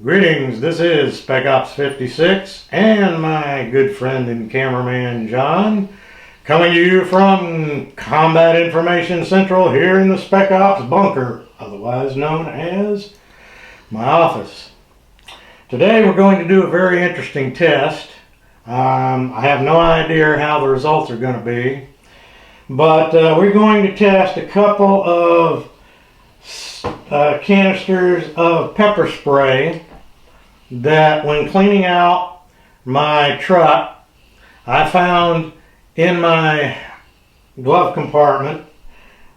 Greetings, this is Spec Ops 56 and my good friend and cameraman John, coming to you from Combat Information Central here in the Spec Ops bunker, otherwise known as my office. Today we're going to do a very interesting test. I have no idea how the results are going to be, but we're going to test a couple of canisters of pepper spray that when cleaning out my truck I found in my glove compartment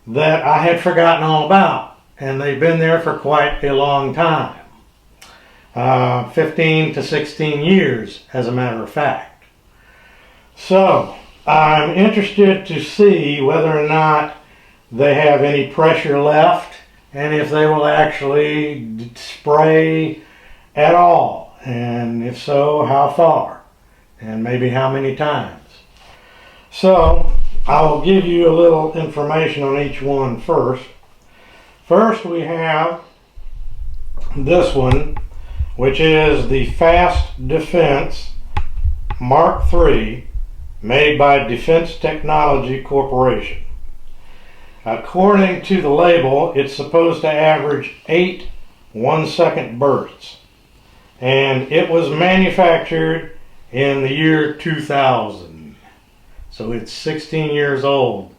that I had forgotten all about, and they've been there for quite a long time, 15 to 16 years as a matter of fact. So I'm interested to see whether or not they have any pressure left and if they will actually spray at all, and if so, how far, and maybe how many times. So I will give you a little information on each one first. First we have this one, which is the Fast Defense Mark III, made by Defense Technology Corporation. According to the label, it's supposed to average 8 1-second bursts, and it was manufactured in the year 2000, so it's 16 years old.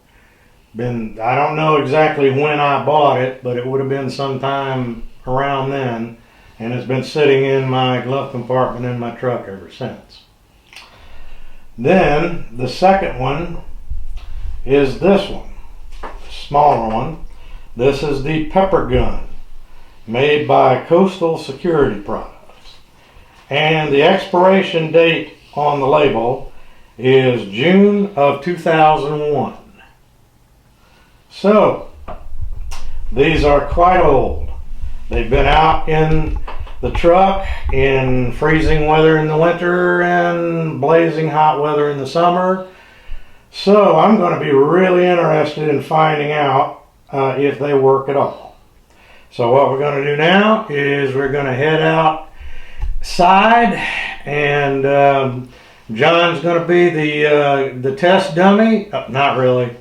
I don't know exactly when I bought it, but it would have been sometime around then, and it's been sitting in my glove compartment in my truck ever since. Then the second one is this one, smaller one. This is the pepper gun, made by Coastal Security Products, and the expiration date on the label is June of 2001. So these are quite old. They've been out in the truck in freezing weather in the winter and blazing hot weather in the summer. So I'm going to be really interested in finding out if they work at all. So what we're going to do now is we're going to head outside, and John's going to be the test dummy. Not really.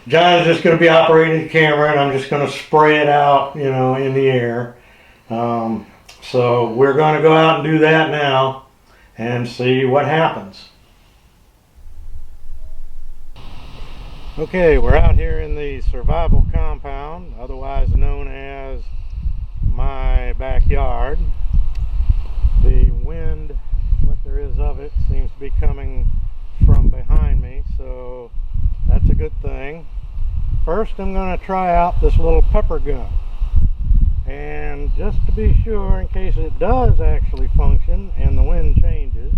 John's just going to be operating the camera, and I'm just going to spray it out, in the air. So we're going to go out and do that now and see what happens. Okay, we're out here in the survival compound, otherwise known as my backyard. The wind, what there is of it, seems to be coming from behind me, so that's a good thing. First I'm going to try out this little pepper gun, and just to be sure, in case it does actually function and the wind changes,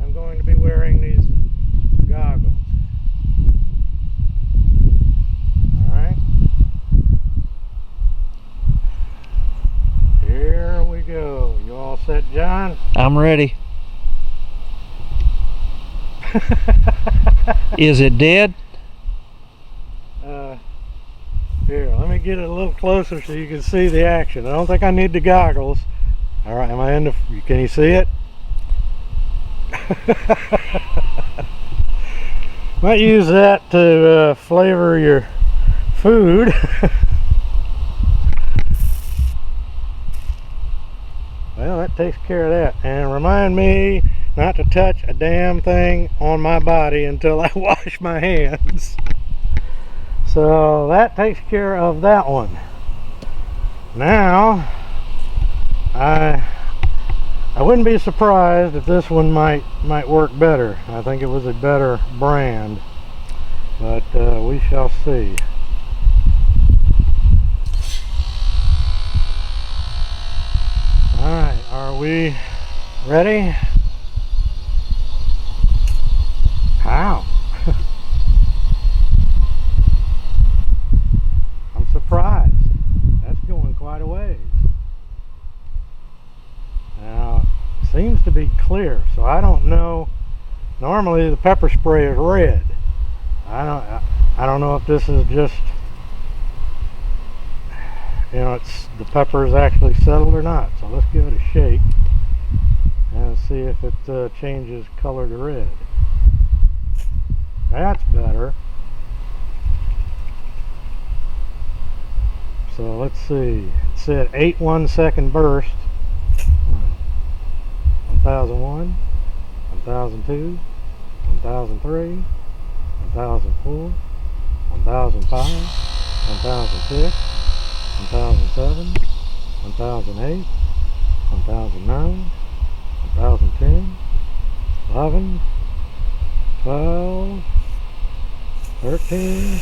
I'm going to be wearing these goggles. Alright, here we go. You all set, John? I'm ready. Is it dead? Here, let me get it a little closer so you can see the action. I don't think I need the goggles. Alright, am I in the... Can you see it? Might use that to flavor your food. Well, that takes care of that. And remind me not to touch a damn thing on my body until I wash my hands. So that takes care of that one. Now, I wouldn't be surprised if this one might work better. I think it was a better brand, but we shall see. Alright, are we ready? How? I'm surprised. That's going quite a ways. Now, it seems to be clear, so I don't know. Normally the pepper spray is red. I don't know if this is just, you know, it's the pepper is actually settled or not. So let's give it a shake and see if it changes color to red. That's better. So let's see. It said 8 1-second burst. 1001, 1002, 1003, 1004, 1005, 1006, 1007, 1008, 1009, 1010, 11, 12, 13,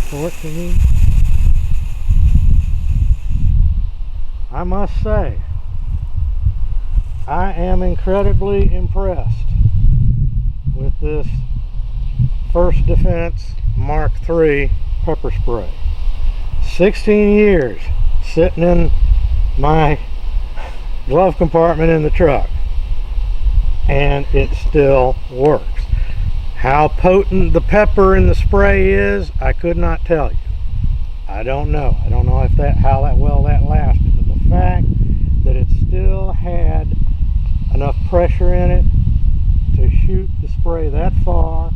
14. I must say, I am incredibly impressed with this First Defense Mark III pepper spray. 16 years sitting in my glove compartment in the truck, and it still works. How potent the pepper in the spray is, I could not tell you. I don't know. I don't know if how well that lasted, but the fact that it still had enough pressure in it to shoot the spray that far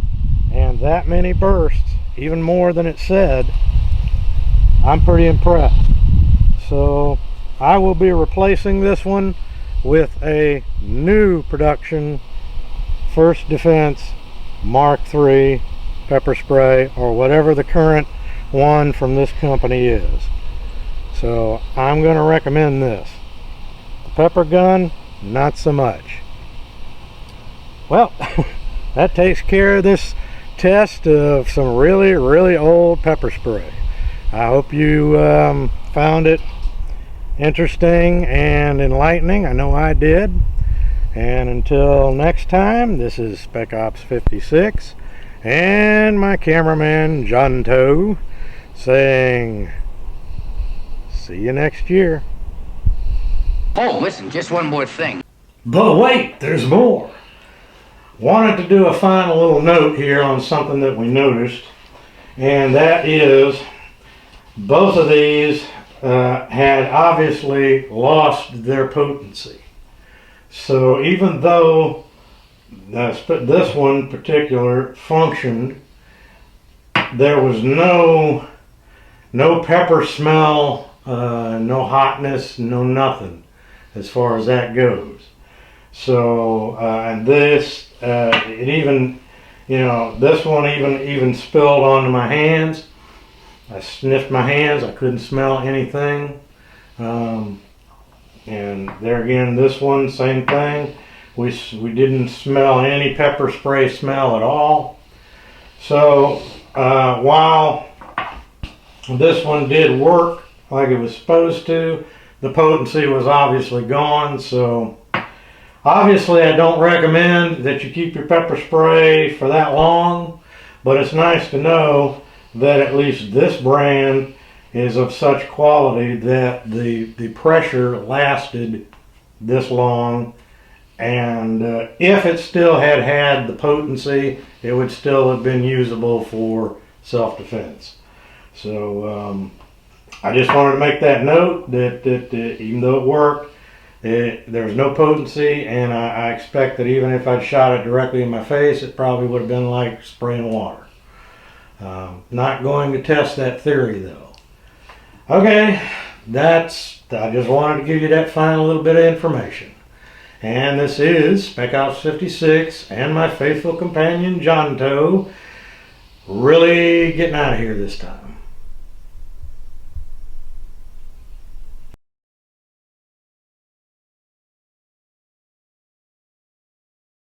and that many bursts, even more than it said, I'm pretty impressed. So I will be replacing this one with a new production First Defense Mark III pepper spray, or whatever the current one from this company is. So I'm going to recommend this. The pepper gun, not so much. Well, that takes care of this test of some really old pepper spray. I hope you found it interesting and enlightening. I know I did. And until next time, this is Spec Ops 56 and my cameraman John Toe saying see you next year. Oh, listen, just one more thing. But wait, there's more. Wanted to do a final little note here on something that we noticed, and that is both of these had obviously lost their potency. So even though this one particular functioned, there was no pepper smell, no hotness, no nothing as far as that goes. So and this it even, you know, this one even spilled onto my hands. I sniffed my hands, I couldn't smell anything. And there again, this one, same thing. We didn't smell any pepper spray smell at all. So while this one did work like it was supposed to, the potency was obviously gone. So obviously I don't recommend that you keep your pepper spray for that long, but it's nice to know that at least this brand is of such quality that the pressure lasted this long, and if it still had the potency, it would still have been usable for self-defense. So I just wanted to make that note that even though it worked, there was no potency, and I expect that even if I'd shot it directly in my face, it probably would have been like spraying water. Not going to test that theory though. Okay, I just wanted to give you that final little bit of information. And this is Spec Ops 56 and my faithful companion John Toe, really getting out of here this time.